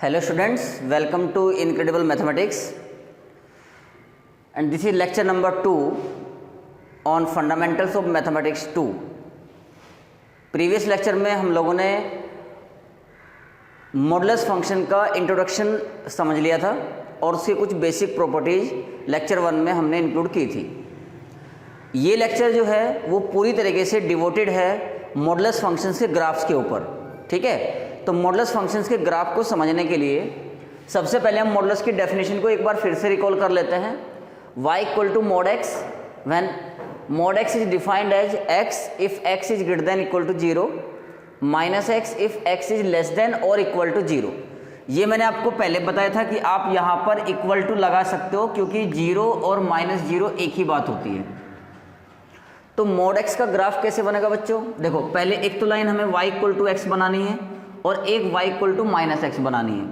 Hello students, welcome to Incredible Mathematics, and this is lecture number 2 on Fundamentals of Mathematics 2. Previous lecture में हम लोगों ने modulus function का introduction समझ लिया था और उसकी कुछ बेसिक प्रॉपर्टीज लेक्चर 1 में हमने इंक्लूड की थी। ये लेक्चर जो है वो पूरी तरीके से डिवोटेड है मॉडुलस फंक्शंस के ग्राफ्स के ऊपर, ठीक है। तो मॉडुलस फंक्शंस के ग्राफ को समझने के लिए सबसे पहले हम मॉडुलस की डेफिनेशन को एक बार फिर से रिकॉल कर लेते हैं। y equal to mod x when mod x is defined as x if x is greater than equal to 0 minus x if x is less than और इक्वल टू 0। ये मैंने आपको पहले बताया था कि आप यहाँ पर इक्वल टू लगा सकते हो क्योंकि 0 और -0 एक ही बात होती है। तो mod x का ग्राफ कैसे बनेगा बच्चों? देखो पहले एक तो लाइन हमें y इक्वल टू x बनानी है और एक y equal to minus X बनानी है।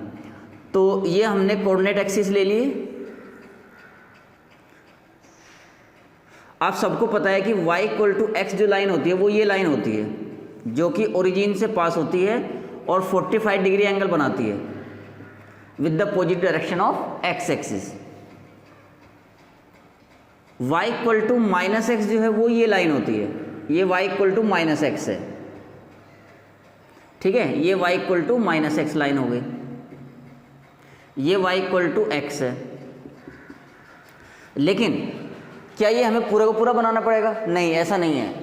तो ये हमने कोऑर्डिनेट एक्सिस ले लिए। आप सबको पता है कि y इक्वल टू एक्स जो लाइन होती है वो ये लाइन होती है जो कि ओरिजिन से पास होती है और 45 डिग्री एंगल बनाती है with the positive direction of X axis. y equal to minus X जो है वो ये लाइन होती है, ये y equal to minus X है, ठीक है। ये y equal to minus X line हो गई, ये y इक्वल टू एक्स है। लेकिन क्या ये हमें पूरा का पूरा बनाना पड़ेगा? नहीं, ऐसा नहीं है।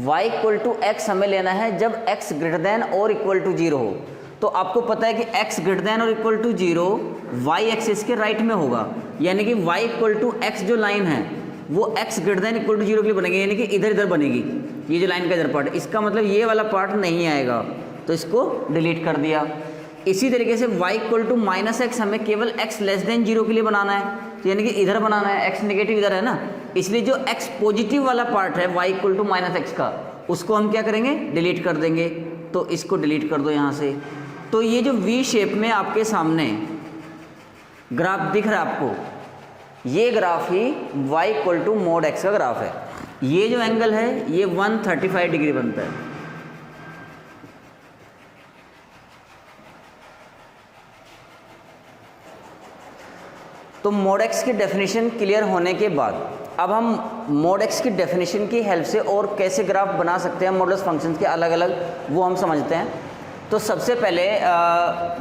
y इक्वल टू एक्स हमें लेना है जब x ग्रेटर देन और इक्वल टू 0 हो। तो आपको पता है कि x ग्रेटर देन और इक्वल टू 0 y एक्सिस के राइट में होगा, यानी कि y इक्वल टू एक्स जो लाइन है वो x greater than equal to 0 के लिए बनेगी, यानी कि इधर इधर बनेगी। ये जो लाइन का इधर पार्ट, इसका मतलब ये वाला पार्ट नहीं आएगा, तो इसको डिलीट कर दिया। इसी तरीके से y equal to minus X हमें केवल x लेस देन 0 के लिए बनाना है, तो यानी कि इधर बनाना है, x नेगेटिव इधर है ना, इसलिए जो x पॉजिटिव वाला पार्ट है y equal to minus X का, उसको हम क्या करेंगे? डिलीट कर देंगे। तो इसको डिलीट कर दो यहाँ से। तो ये जो v शेप में आपके सामने ग्राफ दिख रहा है आपको, ये ग्राफ ही y equal to mod x का ग्राफ है। ये जो एंगल है ये 135 डिग्री बनता है। तो mod x की डेफिनेशन क्लियर होने के बाद अब हम mod x की डेफिनेशन की हेल्प से और कैसे ग्राफ बना सकते हैं मॉडुलस फंक्शंस के अलग अलग, वो हम समझते हैं। तो सबसे पहले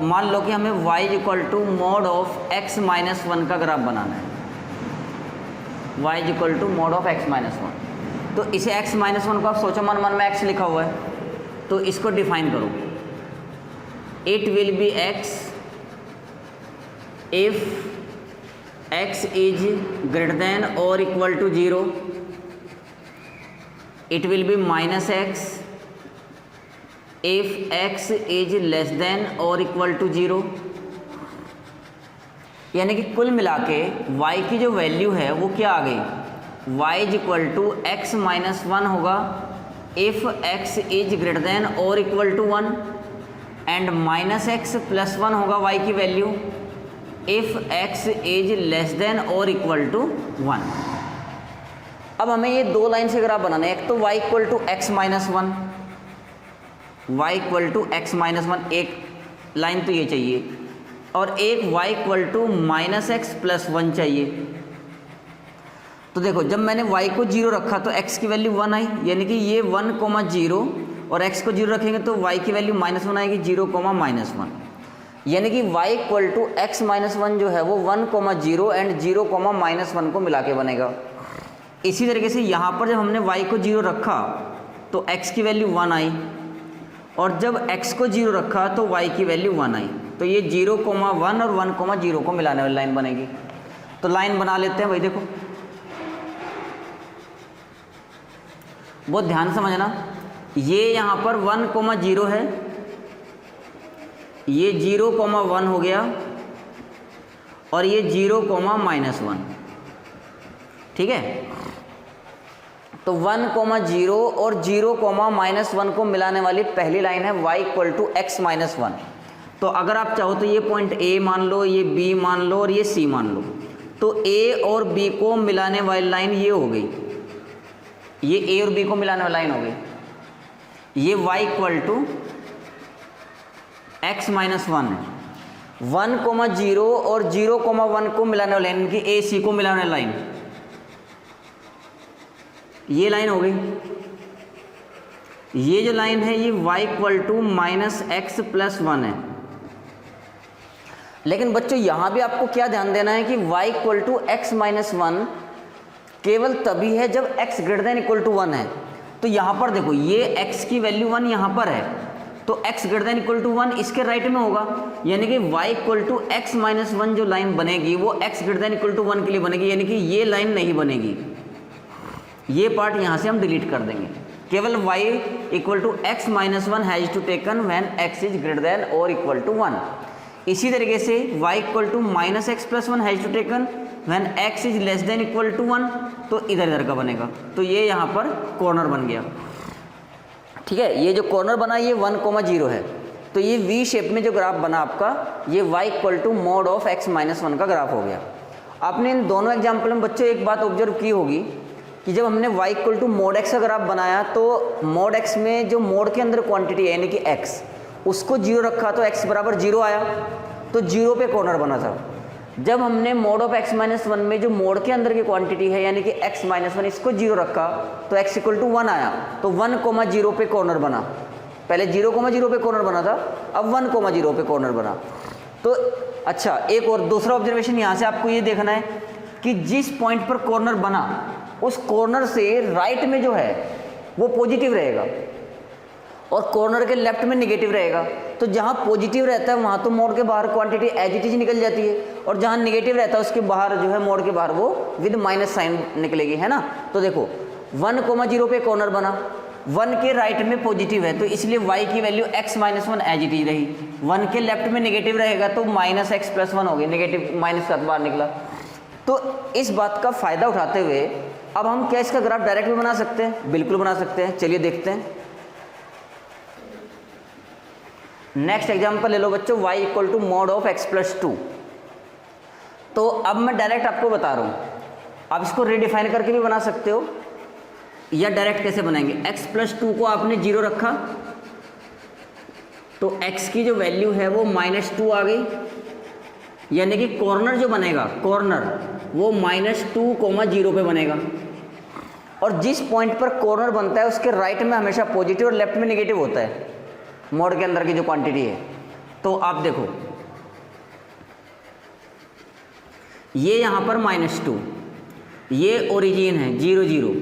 मान लो कि हमें y equal to mod of x minus 1 का ग्राफ बनाना है। y equal to mod of x minus 1, तो इसे x माइनस 1 को आप सोचो मन में x लिखा हुआ है, तो इसको डिफाइन करो। It will be x if x is greater than और equal to 0, it will be minus X if x is less than और इक्वल टू 0। यानी कि कुल मिला के y की जो वैल्यू है वो क्या आ गई? y is equal to X minus 1 होगा if x is greater than और equal to 1, and minus X plus 1 होगा y की value if x is less than और इक्वल टू 1। अब हमें ये दो लाइन से ग्राफ बनाना है। एक तो y equal to X minus 1, y equal to X minus 1 एक लाइन तो ये चाहिए, और एक y equal to minus X plus 1 चाहिए। तो देखो जब मैंने y को 0 रखा तो x की वैल्यू 1 आई, यानी कि ये 1, 0 और x को 0 रखेंगे तो y की वैल्यू -1 आएगी, 0, -1, यानी कि y equal to X minus 1 जो है वो 1, 0 एंड 0, -1 को मिला के बनेगा। इसी तरीके से यहाँ पर जब हमने y को 0 रखा तो x की वैल्यू 1 आई, और जब x को 0 रखा तो y की वैल्यू 1 आई। तो ये 0, 1 और 1, 0 को मिलाने वाली लाइन बनेगी। तो लाइन बना लेते हैं भाई। देखो बहुत ध्यान समझना, ये यहाँ पर 1, 0 है, ये 0, 1 हो गया, और ये 0, -1, ठीक है। तो 1, 0 और 0, -1 को मिलाने वाली पहली लाइन है y equal to X minus 1। तो अगर आप चाहो तो ये पॉइंट A मान लो, ये B मान लो और ये C मान लो। तो A और B को मिलाने वाली लाइन ये हो गई, ये A और B को मिलाने वाली लाइन हो गई। ये y equal to x minus 1 है, 1,0 और 0,1 को मिलाने वाली लाइन, इनकी ए सी को मिलाने वाली लाइन, ये लाइन हो गई। ये जो लाइन है ये y इक्वल टू -x+1 है। लेकिन बच्चों यहाँ भी आपको क्या ध्यान देना है कि y इक्वल टू x-1 केवल तभी है जब x greater than equal to 1 है। तो यहाँ पर देखो ये x की वैल्यू 1 यहाँ पर है, तो x greater than equal to 1 इसके राइट में होगा, यानी कि y इक्वल टू x-1 जो लाइन बनेगी वो x greater than equal to 1 के लिए बनेगी, यानी कि ये लाइन नहीं बनेगी। ये पार्ट यहाँ से हम डिलीट कर देंगे। केवल y equal to x-1 has to taken when x is greater than और इक्वल टू 1। इसी तरीके से y equal to -x+1 has to taken when x is less than equal to 1, तो इधर इधर का बनेगा। तो ये यहाँ पर कॉर्नर बन गया, ठीक है। ये जो कॉर्नर बना ये 1,0 है। तो ये वी शेप में जो ग्राफ बना आपका, ये y equal to mod of x-1 का ग्राफ हो गया। आपने इन दोनों एग्जाम्पल में बच्चों एक बात ऑब्जर्व की होगी कि जब हमने y equal to mod x का ग्राफ बनाया तो mod x में जो mod के अंदर क्वांटिटी है यानी कि x, उसको 0 रखा तो x बराबर 0 आया, तो 0 पे कॉर्नर बना था। जब हमने mod ऑफ x-1 में जो mod के अंदर की क्वांटिटी है यानी कि x-1 इसको 0 रखा तो x इक्वल टू 1 आया, तो 1,0 पे कॉर्नर बना। पहले 0,0 पे कॉर्नर बना था, अब 1,0 पे कॉर्नर बना। तो अच्छा, एक और दूसरा ऑब्जर्वेशन यहाँ से आपको ये देखना है कि जिस पॉइंट पर कॉर्नर बना उस कॉर्नर से राइट में जो है वो पॉजिटिव रहेगा और कॉर्नर के लेफ्ट में नेगेटिव रहेगा। तो जहाँ पॉजिटिव रहता है वहाँ तो मोड के बाहर क्वांटिटी एज इट इज निकल जाती है, और जहाँ नेगेटिव रहता है उसके बाहर जो है मोड के बाहर वो विद माइनस साइन निकलेगी, है ना। तो देखो 1,0 पे कॉर्नर बना, 1 के राइट में पॉजिटिव है तो इसलिए y की value x-1 as it is रही। 1 के लेफ्ट में नेगेटिव रहेगा तो -x+1 हो गई, नेगेटिव माइनस का बाहर निकला। तो इस बात का फ़ायदा उठाते हुए अब हम क्या इसका ग्राफ डायरेक्ट भी बना सकते हैं? बिल्कुल बना सकते हैं। चलिए देखते हैं। नेक्स्ट एग्जांपल ले लो बच्चों, y equal to mod of x+2। तो अब मैं डायरेक्ट आपको बता रहा हूँ, आप इसको रिडिफाइन करके भी बना सकते हो या डायरेक्ट कैसे बनाएंगे। x+2 को आपने 0 रखा तो x की जो वैल्यू है वो -2 आ गई, यानी कि कॉर्नर जो बनेगा कॉर्नर वो -2,0 पे बनेगा। और जिस पॉइंट पर कॉर्नर बनता है उसके राइट में हमेशा पॉजिटिव और लेफ्ट में नेगेटिव होता है मोड के अंदर की जो क्वांटिटी है। तो आप देखो ये यहाँ पर -2, ये ओरिजिन है 0 0।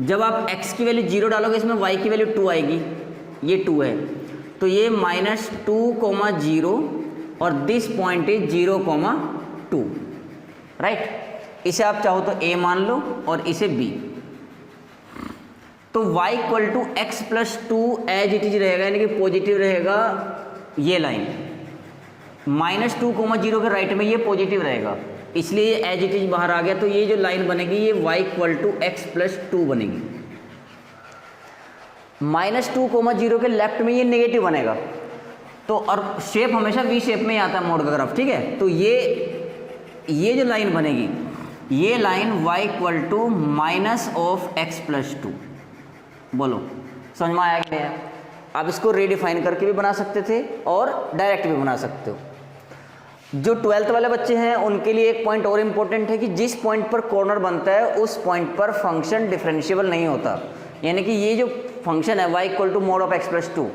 जब आप x की वैल्यू 0 डालोगे इसमें y की वैल्यू 2 आएगी, ये 2 है तो ये -2,0 और दिस पॉइंट इज 0,2, राइट। इसे आप चाहो तो a मान लो और इसे b। तो y equal to x+2 as it is रहेगा, यानी कि पॉजिटिव रहेगा ये लाइन, -2,0 के राइट में ये पॉजिटिव रहेगा, इसलिए ये एज इट इज बाहर आ गया। तो ये जो लाइन बनेगी ये y इक्वल टू x+2 बनेगी। -2,0 के लेफ्ट में ये नेगेटिव बनेगा, तो और शेप हमेशा वी शेप में ही आता है मोड का ग्राफ, ठीक है। तो ये जो लाइन बनेगी ये line y equal to -x+2। बोलो समझ में आया कि नहीं? आप इसको रीडिफाइन करके भी बना सकते थे और डायरेक्ट भी बना सकते हो। जो 12th वाले बच्चे हैं उनके लिए एक पॉइंट और इम्पोर्टेंट है कि जिस पॉइंट पर कॉर्नर बनता है उस पॉइंट पर फंक्शन डिफरेंशिएबल नहीं होता। यानी कि ये जो फंक्शन है y equal to mod of x+2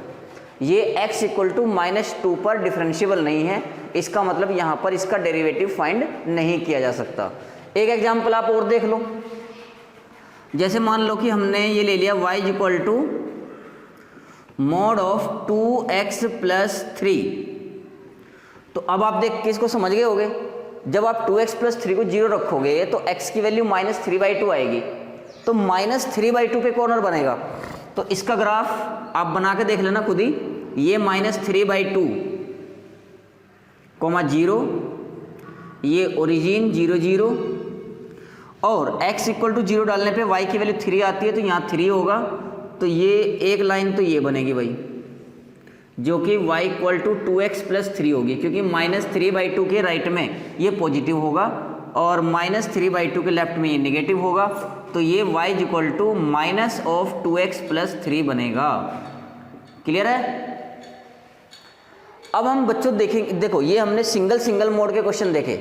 ये x इक्वल टू -2 पर डिफरेंशिएबल नहीं है, इसका मतलब यहाँ पर इसका डेरिवेटिव फाइंड नहीं किया जा सकता। एक एग्जाम्पल आप और देख लो, जैसे मान लो कि हमने ये ले लिया y equal to mod of 2x+3। तो अब आप देख के इसको समझ गए होगे, जब आप 2x+3 को 0 रखोगे तो x की वैल्यू -3/2 आएगी, तो -3/2 पे कॉर्नर बनेगा। तो इसका ग्राफ आप बना के देख लेना खुद ही, ये -3/2, 0, ये ओरिजिन 0 0 और x इक्वल टू 0 डालने पे y की वैल्यू 3 आती है तो यहाँ 3 होगा। तो ये एक लाइन तो ये बनेगी भाई, जो कि y इक्वल टू 2x+3 होगी, क्योंकि -3/2 के राइट में ये पॉजिटिव होगा और -3/2 के लेफ्ट में ये नेगेटिव होगा। तो ये y इक्वल टू -2x+3 बनेगा। क्लियर है? अब हम बच्चों देखेंगे, देखो ये हमने सिंगल मोड के क्वेश्चन देखे,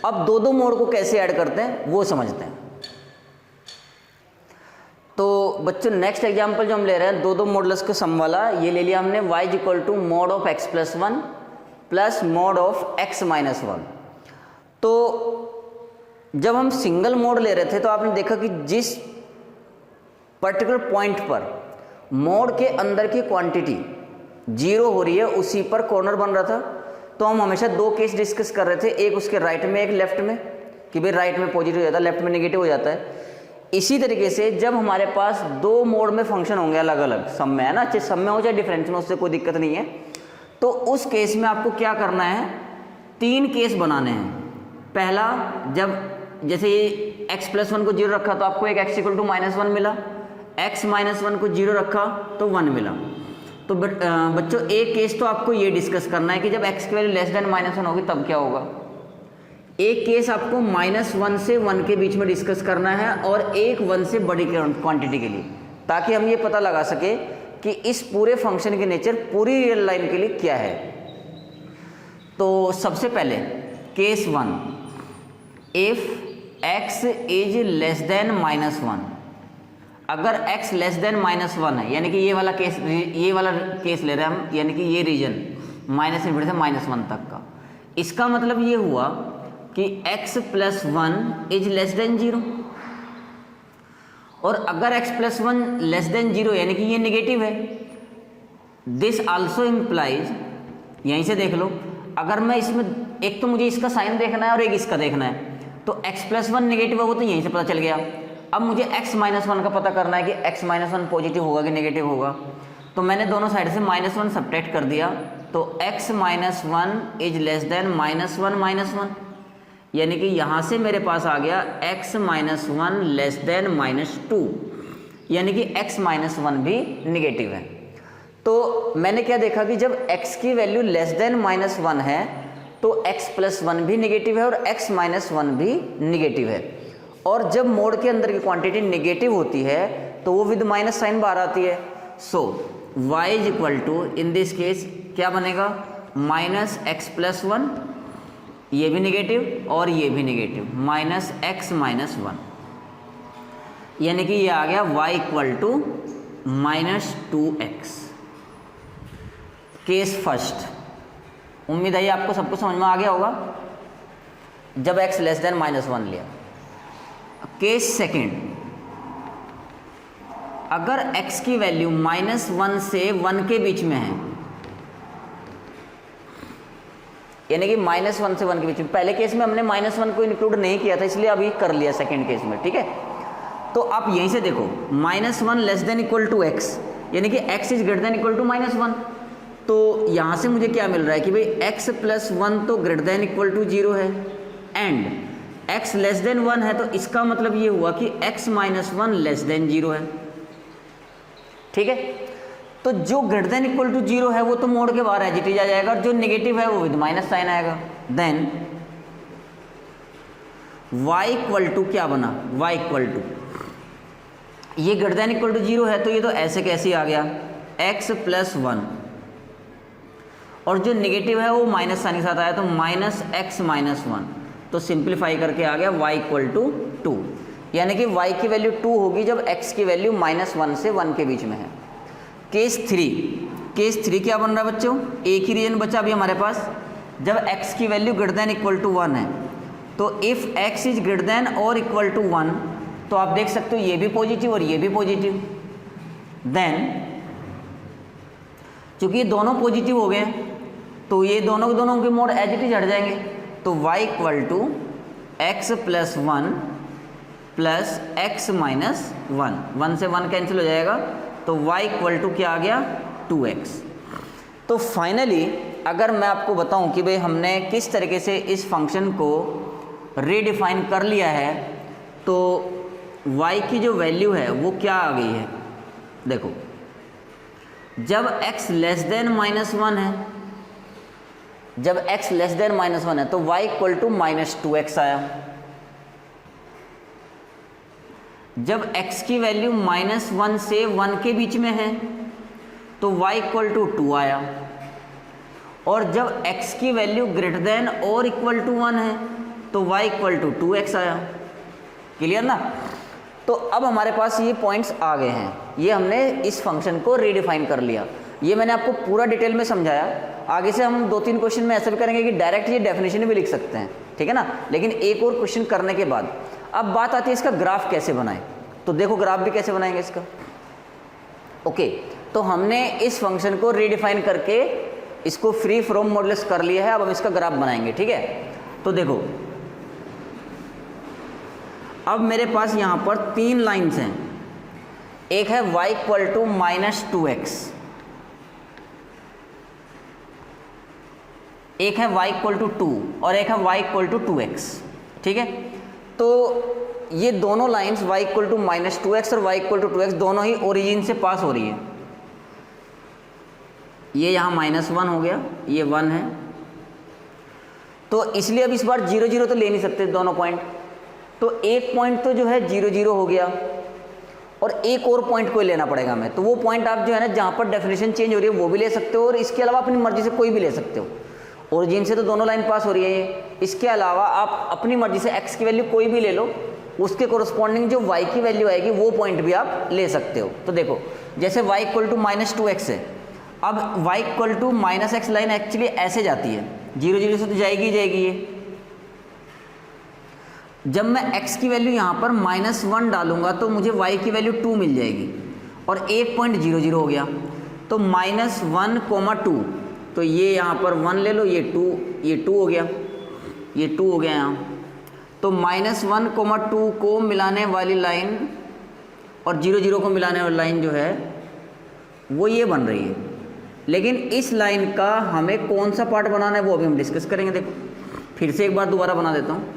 अब दो मोड को कैसे ऐड करते हैं वो समझते हैं। तो बच्चों नेक्स्ट एग्जांपल जो हम ले रहे हैं दो मॉडुलस के सम वाला, ये ले लिया हमने y equal to mod of x plus 1 plus mod of x minus 1। तो जब हम सिंगल मोड ले रहे थे तो आपने देखा कि जिस पर्टिकुलर पॉइंट पर मोड के अंदर की क्वांटिटी 0 हो रही है उसी पर कॉर्नर बन रहा था। तो हम हमेशा दो केस डिस्कस कर रहे थे, एक उसके राइट में एक लेफ्ट में, कि भाई राइट में पॉजिटिव हो जाता है लेफ्ट में नेगेटिव हो जाता है। इसी तरीके से जब हमारे पास दो मोड में फंक्शन होंगे अलग अलग सम में, है ना, चाहे सम में हो चाहे डिफरेंस में, उससे कोई दिक्कत नहीं है। तो उस केस में आपको क्या करना है, 3 केस बनाने हैं। पहला, जब जैसे ये x प्लस 1 को 0 रखा तो आपको एक x इक्वल टू माइनस 1 मिला, x माइनस 1 को 0 रखा तो 1 मिला। तो बच्चों एक केस तो आपको ये डिस्कस करना है कि जब x की वैल्यू लेस देन -1 होगी तब क्या होगा। एक केस आपको -1 से 1 के बीच में डिस्कस करना है और एक 1 से बड़ी क्वांटिटी के लिए, ताकि हम ये पता लगा सके कि इस पूरे फंक्शन के नेचर पूरी रियल लाइन के लिए क्या है। तो सबसे पहले case 1, if x is less than -1, अगर x लेस देन -1 है, यानी कि ये वाला केस ले रहे हैं हम, यानी कि ये रीजन -∞ से -1 तक का, इसका मतलब ये हुआ कि x plus 1 is less then 0। और अगर x प्लस 1 लेस देन 0 यानी कि ये नेगेटिव है, दिस आल्सो इम्प्लाइज, यहीं से देख लो, अगर मैं इसमें एक तो मुझे इसका साइन देखना है और एक इसका देखना है, तो x प्लस 1 नेगेटिव होगा तो यहीं से पता चल गया। अब मुझे x माइनस 1 का पता करना है कि x माइनस 1 पॉजिटिव होगा कि नेगेटिव होगा। तो मैंने दोनों साइड से -1 सब्ट्रैक्ट कर दिया, तो x minus 1 is less than -1, यानी कि यहाँ से मेरे पास आ गया x माइनस 1 लेस देन -2, यानी कि x माइनस 1 भी निगेटिव है। तो मैंने क्या देखा कि जब x की वैल्यू लेस देन -1 है तो x प्लस 1 भी निगेटिव है और x माइनस 1 भी निगेटिव है। और जब मोड के अंदर की क्वांटिटी निगेटिव होती है तो वो विद माइनस साइन बाहर आती है। So y is equal to, in this case क्या बनेगा, -x प्लस 1, ये भी निगेटिव और ये भी निगेटिव, -x माइनस 1, यानी कि ये आ गया y equal to -2x। Case first, उम्मीद है आपको सबको समझ में आ गया होगा जब x लेस देन -1 लिया। केस सेकंड, अगर x की वैल्यू -1 से 1 के बीच में है, यानी कि -1 से 1 के बीच में, पहले केस में हमने -1 को इंक्लूड नहीं किया था इसलिए अभी कर लिया सेकंड केस में, ठीक है। तो आप यहीं से देखो -1 less than equal to x, यानी कि x is greater than equal to -1। तो यहाँ से मुझे क्या मिल रहा है कि भाई x प्लस 1 तो ग्रेटर देन इक्वल टू 0 है एंड x लेस देन 1 है, तो इसका मतलब ये हुआ कि x माइनस 1 लेस देन 0 है, ठीक है। तो जो ग्रेटर देन इक्वल टू 0 है वो तो मोड के बाहर एज इट इज आ जाएगा, और जो नेगेटिव है वो विद माइनस साइन आएगा। देन y इक्वल टू क्या बना, y इक्वल टू, ये ग्रेटर देन इक्वल टू 0 है तो ये तो ऐसे कैसे आ गया x प्लस 1, और जो नेगेटिव है वो माइनस साइन के साथ आया तो -x माइनस 1, तो सिंप्लीफाई करके आ गया y इक्वल टू 2, यानी कि y की वैल्यू 2 होगी जब x की वैल्यू -1 से 1 के बीच में है। केस 3 क्या बन रहा है बच्चों, एक ही रीजन बचा अभी हमारे पास, जब x की value greater than equal to 1 है, तो if x is greater than और इक्वल टू 1, तो आप देख सकते हो ये भी पॉजिटिव और ये भी पॉजिटिव। देन चूंकि ये दोनों पॉजिटिव हो गए तो ये दोनों के मोड एज इट इज हट जाएंगे, तो y equal to x plus 1 plus x minus 1 से 1 कैंसिल हो जाएगा, तो y इक्वल टू क्या आ गया 2x। तो फाइनली अगर मैं आपको बताऊं कि भाई हमने किस तरीके से इस फंक्शन को रीडिफाइन कर लिया है, तो y की जो वैल्यू है वो क्या आ गई है, देखो जब x लेस देन -1 है, जब x लेस देन -1 है तो y इक्वल टू -2x आया, जब x की वैल्यू -1 से 1 के बीच में है तो y इक्वल टू 2 आया, और जब x की वैल्यू ग्रेटर देन और इक्वल टू 1 है तो y इक्वल टू 2x आया। क्लियर ना? तो अब हमारे पास ये पॉइंट्स आ गए हैं, ये हमने इस फंक्शन को रीडिफाइन कर लिया। ये मैंने आपको पूरा डिटेल में समझाया। आगे से हम 2-3 क्वेश्चन में ऐसा भी करेंगे कि डायरेक्ट ये डेफिनेशन भी लिख सकते हैं, ठीक है ना, लेकिन एक और क्वेश्चन करने के बाद अब बात आती है इसका ग्राफ कैसे बनाएं। तो देखो ग्राफ भी कैसे बनाएंगे इसका। ओके, तो हमने इस फंक्शन को रीडिफाइन करके इसको फ्री फ्रॉम मॉडुलस कर लिया है। अब हम इसका ग्राफ बनाएंगे, ठीक है। तो देखो अब मेरे पास यहाँ पर 3 लाइन्स हैं। एक है y इक्वल टू -2x, एक है y इक्वल टू 2 और एक है y इक्वल टू 2x, ठीक है। तो ये दोनों lines y equal to -2x और y इक्वल टू 2x दोनों ही ओरिजिन से पास हो रही है। ये यहाँ -1 हो गया, ये 1 है, तो इसलिए अब इस बार 0 0 तो ले नहीं सकते दोनों पॉइंट, तो एक पॉइंट तो जो है 0 0 हो गया और एक और पॉइंट कोई लेना पड़ेगा हमें। तो वो पॉइंट आप जो है ना जहाँ पर डेफिनेशन चेंज हो रही है वो भी ले सकते हो और इसके अलावा अपनी मर्जी से कोई भी ले सकते हो। ओरिजिन से तो दोनों लाइन पास हो रही है ये, इसके अलावा आप अपनी मर्जी से x की वैल्यू कोई भी ले लो, उसके कोरस्पॉन्डिंग जो y की वैल्यू आएगी वो पॉइंट भी आप ले सकते हो। तो देखो जैसे y इक्वल टू -2x है, अब y equal to -x line actually ऐसे जाती है, 0 0 से तो जाएगी ही जाएगी ये। जब मैं x की वैल्यू यहाँ पर -1 डालूंगा तो मुझे y की वैल्यू 2 मिल जाएगी और एक पॉइंट 0 0 हो गया, तो -1, 2, तो ये यहाँ पर 1 ले लो, ये 2 हो गया, ये 2 हो गया यहाँ। तो -1, 2 को मिलाने वाली लाइन और 0 0 को मिलाने वाली लाइन जो है वो ये बन रही है। लेकिन इस लाइन का हमें कौन सा पार्ट बनाना है वो अभी हम डिस्कस करेंगे। देखो फिर से एक बार दोबारा बना देता हूँ।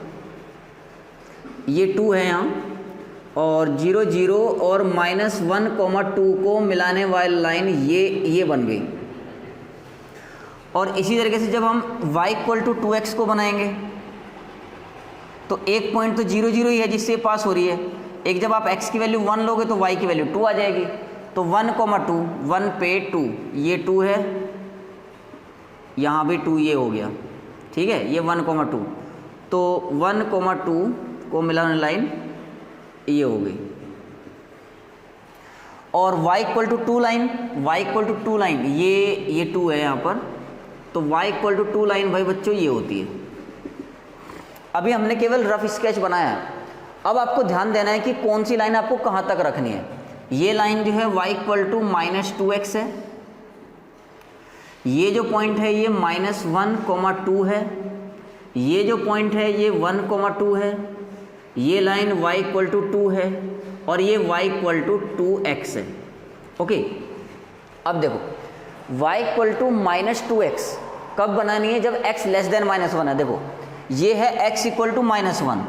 ये 2 है यहाँ और 0 0 और -1, 2 को मिलाने वाली लाइन ये बन गई। और इसी तरीके से जब हम y इक्वल टू 2x को बनाएंगे तो एक पॉइंट तो 0 0 ही है जिससे पास हो रही है। एक जब आप x की वैल्यू 1 लोगे तो y की वैल्यू 2 आ जाएगी। तो 1, 2, 1 पे 2, ये 2 है, यहाँ भी 2 ये हो गया, ठीक है, ये 1, 2, तो 1, 2 को मिलाने लाइन ये हो गई। और y equal to 2 line, y equal to 2 line ये 2 है यहाँ पर, तो y इक्वल टू 2 लाइन भाई बच्चों ये होती है। अभी हमने केवल रफ स्केच बनाया है, अब आपको ध्यान देना है कि कौन सी लाइन आपको कहाँ तक रखनी है। ये लाइन जो है y इक्वल टू -2x है, ये जो पॉइंट है ये -1, 2 है, ये जो पॉइंट है ये 1, 2 है, ये लाइन y इक्वल टू 2 है और ये y इक्वल टू 2x है। ओके, अब देखो y इक्वल टू -2x कब बनानी है? जब x लेस देन -1 है। देखो ये है x इक्वल टू -1,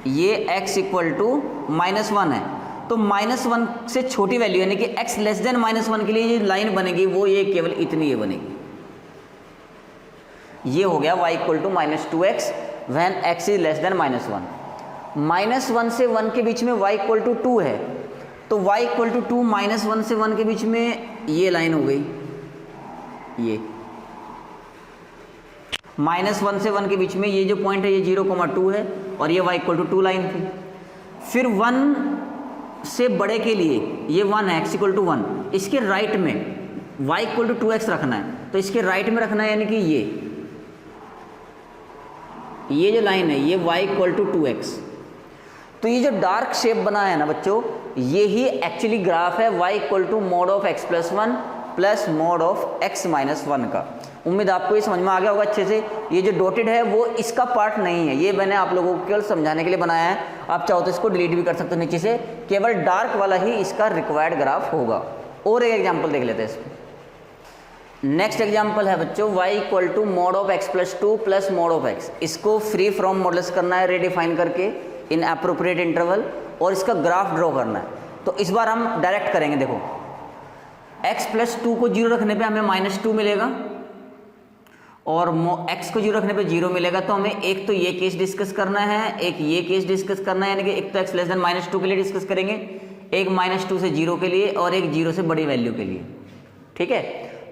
ये x इक्वल टू -1 है, तो -1 से छोटी वैल्यू यानी कि x लेस देन -1 के लिए ये लाइन बनेगी वो ये केवल इतनी ये बनेगी। ये हो गया y equal to -2x when x is less than -1। -1 से 1 के बीच में y इक्वल टू 2 है, तो y इक्वल टू 2 -1 से 1 के बीच में ये लाइन हो गई, ये -1 से 1 के बीच में ये जो पॉइंट है ये 0, 2 है और ये y इक्वल टू 2 लाइन थी। फिर 1 से बड़े के लिए ये 1 है, x इक्वल टू 1, इसके राइट में y इक्वल टू 2x रखना है, तो इसके राइट में रखना है यानी कि ये जो लाइन है ये y इक्वल टू 2x। तो ये जो डार्क शेप बना है ना बच्चों, ये ही एक्चुअली ग्राफ है y equal to mod of x plus 1 plus mod of x minus 1 का। उम्मीद आपको ये समझ में आ गया होगा अच्छे से। ये जो डॉटेड है वो इसका पार्ट नहीं है, ये मैंने आप लोगों को केवल समझाने के लिए बनाया है। आप चाहो तो इसको डिलीट भी कर सकते हो नीचे से, केवल डार्क वाला ही इसका रिक्वायर्ड ग्राफ होगा। और एक एग्जाम्पल देख लेते हैं इसमें। नेक्स्ट एग्जाम्पल है बच्चों y equal to mod of x plus 2 plus mod of x। इसको फ्री फ्रॉम मॉडुलस करना है रीडिफाइन करके इन एप्रोप्रिएट इंटरवल, और इसका ग्राफ ड्रॉ करना है। तो इस बार हम डायरेक्ट करेंगे। देखो x प्लस 2 को 0 रखने पे हमें -2 मिलेगा और x को 0 रखने पे 0 मिलेगा। तो हमें एक तो ये केस डिस्कस करना है, एक ये केस डिस्कस करना है, यानी कि एक तो x लेस देन -2 के लिए डिस्कस करेंगे, एक -2 से 0 के लिए और एक 0 से बड़ी वैल्यू के लिए। ठीक है,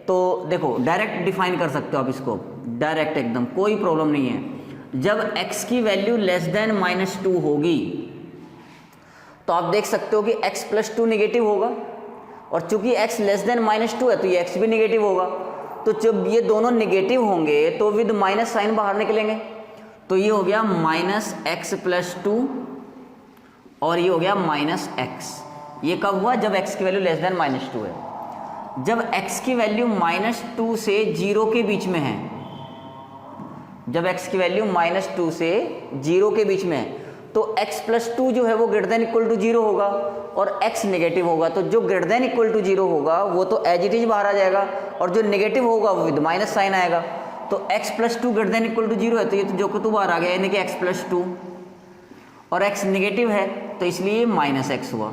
तो देखो डायरेक्ट डिफाइन कर सकते हो आप इसको, डायरेक्ट एकदम कोई प्रॉब्लम नहीं है। जब x की वैल्यू लेस देन -2 होगी तो आप देख सकते हो कि x + 2 निगेटिव होगा, और चूंकि x लेस देन -2 है तो ये x भी निगेटिव होगा। तो जब ये दोनों निगेटिव होंगे तो विद माइनस साइन बाहर निकलेंगे, तो ये हो गया -x + 2 और ये हो गया -x। ये कब हुआ? जब x की वैल्यू लेस देन -2 है। जब x की वैल्यू -2 से 0 के बीच में है, जब x की वैल्यू -2 से 0 के बीच में है, तो x + 2 जो है वो ग्रेटर देन इक्वल टू 0 होगा और x नेगेटिव होगा। तो जो ग्रेटर देन इक्वल टू 0 होगा वो तो एज इट इज बाहर आ जाएगा, और जो नेगेटिव होगा वो विद माइनस साइन आएगा। तो x + 2 greater than equal to 0 है, तो ये तो जो को बाहर आ गया, यानी कि x + 2, और x नेगेटिव है तो इसलिए -x हुआ।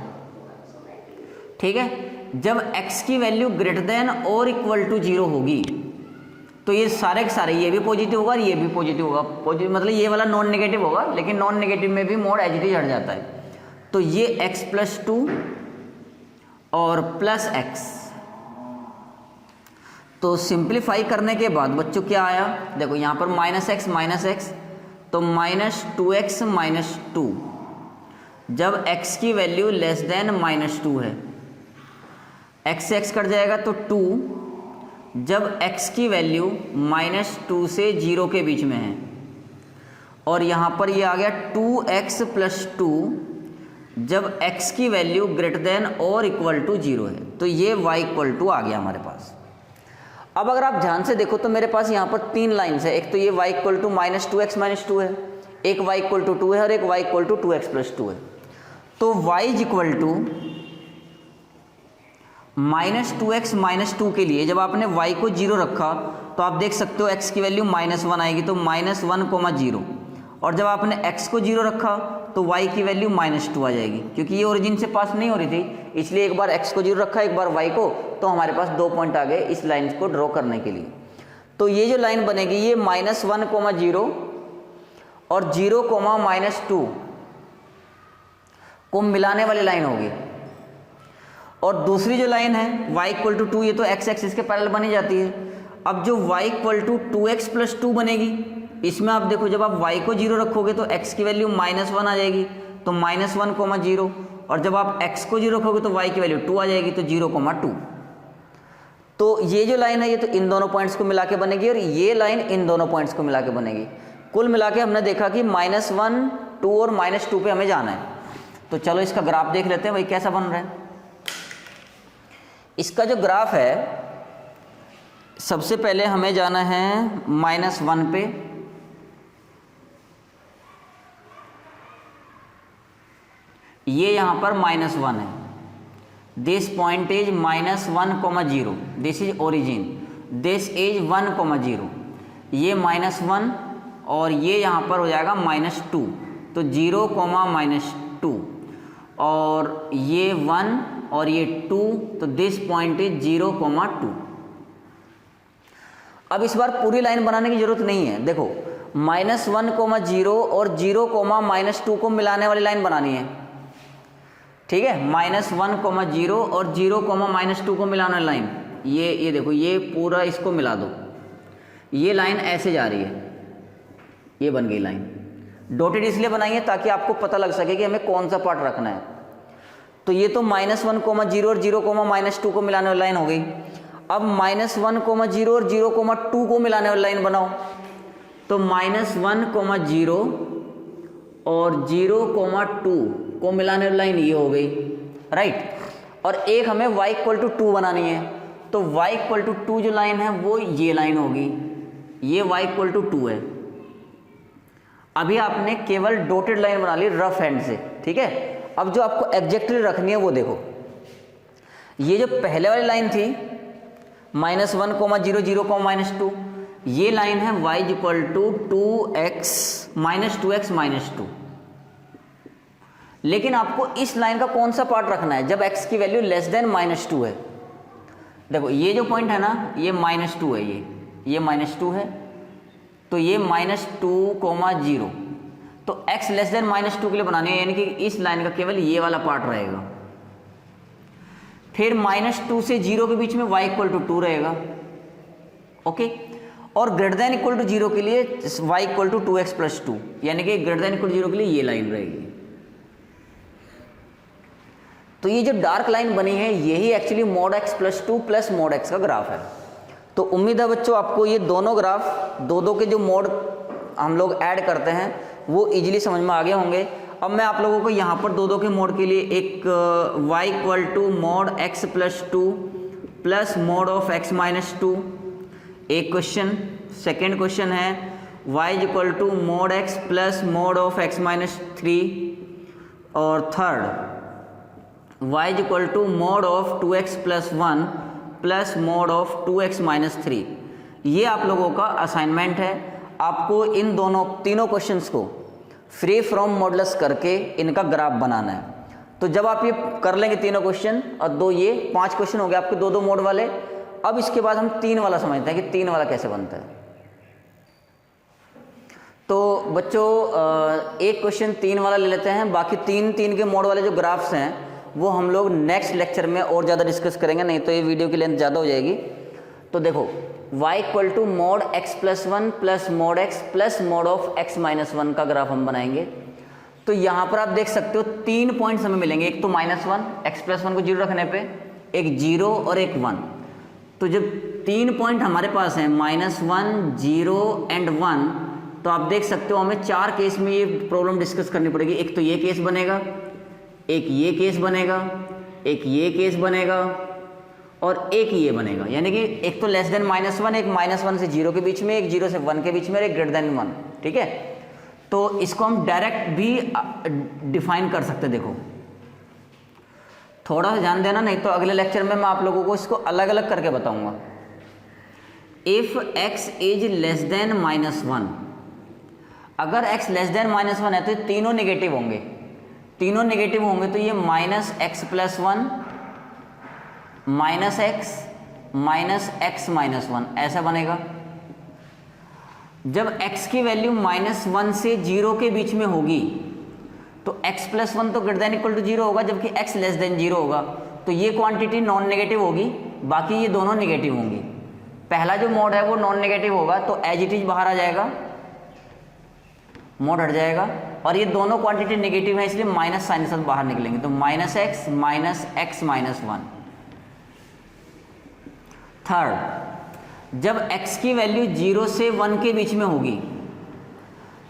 ठीक है, जब x की वैल्यू ग्रेटर देन और इक्वल टू 0 होगी तो ये सारे के सारे, ये भी पॉजिटिव होगा और ये भी पॉजिटिव होगा। पॉजिटिव मतलब ये वाला नॉन नेगेटिव होगा, लेकिन नॉन नेगेटिव में भी मोड एज इट इज हट जाता है। तो ये x + 2 और +x, तो सिंप्लीफाई करने के बाद बच्चों क्या आया? देखो यहाँ पर -x, तो -2x - 2। जब x की वैल्यू लेस देन -2 है, x से x कट जाएगा तो 2। जब x की वैल्यू -2 से 0 के बीच में है, और यहाँ पर ये आ गया 2x + 2 जब x की वैल्यू ग्रेटर देन और इक्वल टू 0 है, तो ये y = आ गया हमारे पास। अब अगर आप ध्यान से देखो तो मेरे पास यहाँ पर 3 लाइन्स है। एक तो ये y = -2x - 2 है, एक y = 2 है और एक y = 2x + 2 है। तो y = -2x - 2 के लिए जब आपने y को 0 रखा तो आप देख सकते हो x की वैल्यू -1 आएगी, तो -1, 0। और जब आपने x को 0 रखा तो y की वैल्यू -2 आ जाएगी, क्योंकि ये ओरिजिन से पास नहीं हो रही थी, इसलिए एक बार x को 0 रखा, एक बार y को, तो हमारे पास 2 पॉइंट आ गए इस लाइन को ड्रॉ करने के लिए। तो ये जो लाइन बनेगी ये -1, 0 और 0, -2 को मिलाने वाली लाइन होगी। और दूसरी जो लाइन है y = 2, ये तो x एक्सिस के पैरेलल बनी जाती है। अब जो y = 2x + 2 बनेगी, इसमें आप देखो जब आप y को 0 रखोगे तो x की वैल्यू -1 आ जाएगी, तो -1, 0। और जब आप x को 0 रखोगे तो y की वैल्यू 2 आ जाएगी, तो 0, 2। तो ये जो लाइन है ये तो इन दोनों पॉइंट्स को मिला के बनेगी, और ये लाइन इन दोनों पॉइंट्स को मिला के बनेगी। कुल मिला के हमने देखा कि -1, 2 और -2 पे हमें जाना है। तो चलो इसका ग्राफ देख लेते हैं भाई कैसा बन रहा है। इसका जो ग्राफ है, सबसे पहले हमें जाना है -1 पे, ये यहाँ पर -1 है। This point is -1, 0, this is origin, this is 1, 0, ये -1 और ये यहाँ पर हो जाएगा -2, तो 0, -2, और ये 1 और ये 2, तो दिस पॉइंट इज 0, 2। अब इस बार पूरी लाइन बनाने की जरूरत नहीं है। देखो -1, 0 और 0, -2 को मिलाने वाली लाइन बनानी है। ठीक है, -1, 0 और 0, -2 को मिलाने वाली लाइन, ये देखो, ये पूरा इसको मिला दो, ये लाइन ऐसे जा रही है, ये बन गई लाइन। डॉटेड इसलिए बनाई है ताकि आपको पता लग सके कि हमें कौन सा पार्ट रखना है। तो ये तो -1, 0 और 0, -2 को मिलाने वाली लाइन हो गई। अब -1, 0 और 0, 2 को मिलाने वाली लाइन बनाओ, तो -1, 0 और 0, 2 को मिलाने वाली लाइन ये हो गई, राइट। और एक हमें y = 2 बनानी है, तो y = 2 जो लाइन है वो ये लाइन होगी, ये y = 2 है। अभी आपने केवल डॉटेड लाइन बना ली रफ हैंड से, ठीक है। अब जो आपको एग्जैक्टली रखनी है वो देखो, ये जो पहले वाली लाइन थी -1, 0, 0, -2, ये लाइन है y = 2x -2x -2। लेकिन आपको इस लाइन का कौन सा पार्ट रखना है जब x की वैल्यू लेस देन -2 है। देखो ये जो पॉइंट है ना, ये -2 है, ये -2 है, तो ये -2, 0, तो x लेस देन -2 के लिए बनानी है, यानी कि इस लाइन का केवल ये वाला पार्ट रहेगा। फिर -2 से 0 के बीच में y = 2 रहेगा, ओके। और ग्रेटर देन इक्वल टू 0 के लिए y equal to 2x plus 2, यानी कि ग्रेटर देन इक्वल टू 0 के लिए ये लाइन रहेगी। तो ये जो डार्क लाइन बनी है यही actually mod x plus 2 plus mod x का ग्राफ है। तो उम्मीद है बच्चों आपको ये दोनों ग्राफ दो के जो मोड हम लोग ऐड करते हैं वो इजीली समझ में आ गए होंगे। अब मैं आप लोगों को यहाँ पर दो के मोड के लिए एक y equal to mod x plus 2 plus mod of x minus 2 एक क्वेश्चन। सेकेंड क्वेश्चन है y equal to mod x plus mod of x minus 3 और third y equal to mod of 2x plus 1 plus mod of 2x minus 3। ये आप लोगों का assignment है। आपको इन तीनों क्वेश्चंस को फ्री फ्रॉम मॉडुलस करके इनका ग्राफ बनाना है। तो जब आप ये कर लेंगे तीनों क्वेश्चन और ये 5 क्वेश्चन हो गए आपके दो मोड वाले। अब इसके बाद हम 3 वाला समझते हैं कि 3 वाला कैसे बनता है। तो बच्चों एक क्वेश्चन 3 वाला ले लेते हैं, बाकी 3 के मोड वाले जो ग्राफ्स हैं वो हम लोग नेक्स्ट लेक्चर में और ज़्यादा डिस्कस करेंगे, नहीं तो ये वीडियो की लेंथ ज़्यादा हो जाएगी। तो देखो y equal to mod x plus 1 plus mod x plus mod of x minus 1 का ग्राफ हम बनाएंगे। तो यहाँ पर आप देख सकते हो 3 पॉइंट्स हमें मिलेंगे, एक तो -1 x प्लस 1 को 0 रखने पे, एक 0 और एक 1। तो जब 3 पॉइंट हमारे पास हैं -1 0 एंड 1, तो आप देख सकते हो हमें 4 केस में ये प्रॉब्लम डिस्कस करनी पड़ेगी। एक तो ये केस बनेगा, एक ये केस बनेगा, एक ये केस बनेगा और एक ये बनेगा। यानी कि एक तो लेस देन -1, एक -1 से 0 के बीच में, एक 0 से 1 के बीच में, एक ग्रेटर देन 1। ठीक है, तो इसको हम डायरेक्ट भी डिफाइन कर सकते हैं। देखो थोड़ा सा ध्यान देना, नहीं तो अगले लेक्चर में मैं आप लोगों को इसको अलग अलग करके बताऊंगा। If x is less than -1, अगर x लेस देन -1 है तो ये तीनों नेगेटिव होंगे। तीनों नेगेटिव होंगे तो ये -x प्लस 1 -x माइनस 1 ऐसा बनेगा। जब x की वैल्यू -1 से 0 के बीच में होगी तो x प्लस 1 तो ग्रेटर देन इक्वल टू 0 होगा, जबकि x लेस देन 0 होगा। तो ये क्वांटिटी नॉन नेगेटिव होगी, बाकी ये दोनों नेगेटिव होंगी। पहला जो मोड है वो नॉन नेगेटिव होगा, तो एज इट इज बाहर आ जाएगा, मोड हट जाएगा। और ये दोनों क्वांटिटी नेगेटिव है, इसलिए माइनस साइन के साथ बाहर निकलेंगे। तो -x minus x minus 1। Third, जब x की वैल्यू 0 से 1 के बीच में होगी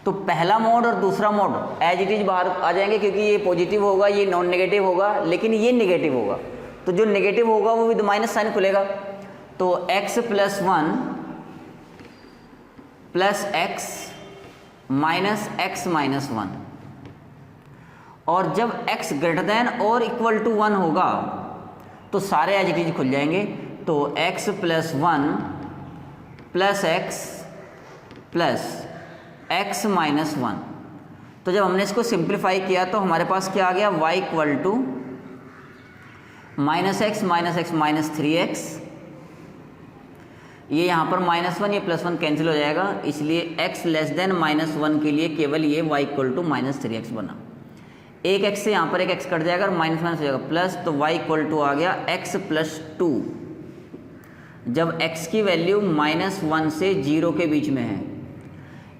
तो पहला मोड और दूसरा मोड एज इट इज बाहर आ जाएंगे, क्योंकि ये पॉजिटिव होगा, ये नॉन नेगेटिव होगा, लेकिन ये नेगेटिव होगा। तो जो नेगेटिव होगा वो विद माइनस साइन खुलेगा। तो x plus 1 plus x minus x minus 1। और जब x ग्रेटर देन और इक्वल टू 1 होगा तो सारे एज इट इज खुल जाएंगे। तो x plus 1 plus x plus x minus 1। तो जब हमने इसको सिंप्लीफाई किया तो हमारे पास क्या आ गया, y equal to -x minus x minus 3x। ये यहाँ पर -1 ये +1 कैंसिल हो जाएगा, इसलिए x लेस देन -1 के लिए केवल ये y इक्वल टू -3x बना। एक x से यहाँ पर एक x कट जाएगा और माइनस माइनस हो जाएगा प्लस, तो y इक्वल टू आ गया x प्लस 2। जब x की वैल्यू -1 से 0 के बीच में है,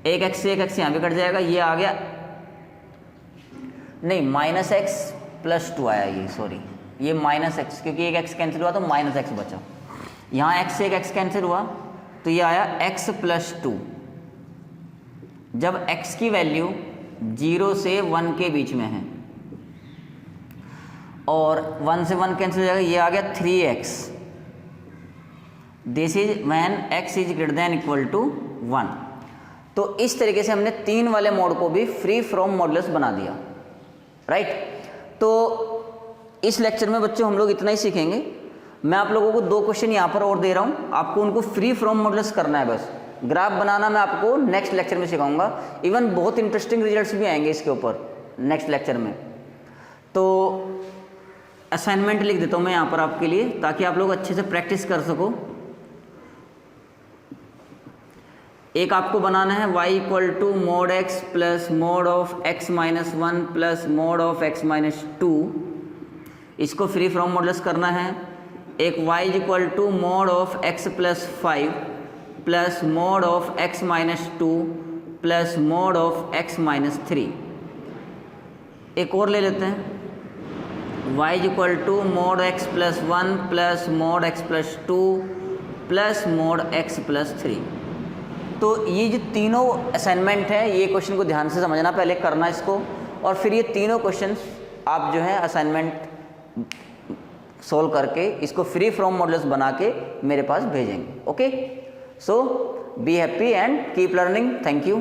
एक x से एक x यहाँ पे कट जाएगा, ये आ गया नहीं -x प्लस 2 आया, ये सॉरी ये -x, क्योंकि एक x कैंसिल हुआ तो -x बचा। यहाँ x से एक x कैंसिल हुआ तो ये आया x प्लस 2। जब x की वैल्यू 0 से 1 के बीच में है और 1 से 1 कैंसिल हो जाएगा, ये आ गया 3x। This is when x is greater than equal to 1। तो इस तरीके से हमने 3 वाले मोड को भी फ्री फ्रॉम मॉडुलस बना दिया, राइट। तो इस लेक्चर में बच्चों हम लोग इतना ही सीखेंगे। मैं आप लोगों को 2 क्वेश्चन यहाँ पर और दे रहा हूँ, आपको उनको फ्री फ्रॉम मॉडुलस करना है बस। ग्राफ बनाना मैं आपको नेक्स्ट लेक्चर में सिखाऊंगा। इवन बहुत इंटरेस्टिंग रिजल्ट्स भी आएंगे इसके ऊपर नेक्स्ट लेक्चर में। तो असाइनमेंट लिख देता हूँ मैं यहाँ पर आपके लिए, ताकि आप लोग अच्छे से प्रैक्टिस कर सको। एक आपको बनाना है y equal to mod x plus mod of x minus 1 plus mod of x minus 2। इसको फ्री फ्रॉम मॉडुलस करना है। एक y equal to mod of x plus 5 plus mod of x minus 2 plus mod of x minus 3। एक और ले लेते हैं, y is equal to mod x plus 1 plus mod x plus 2 plus mod x plus 3। तो ये जो तीनों assignment है, ये क्वेश्चन को ध्यान से समझना, पहले करना इसको, और फिर ये तीनों क्वेश्चन आप जो है असाइनमेंट सोल्व करके इसको फ्री फ्रॉम मॉडल्स बना के मेरे पास भेजेंगे। Okay, so be happy and keep learning. Thank you.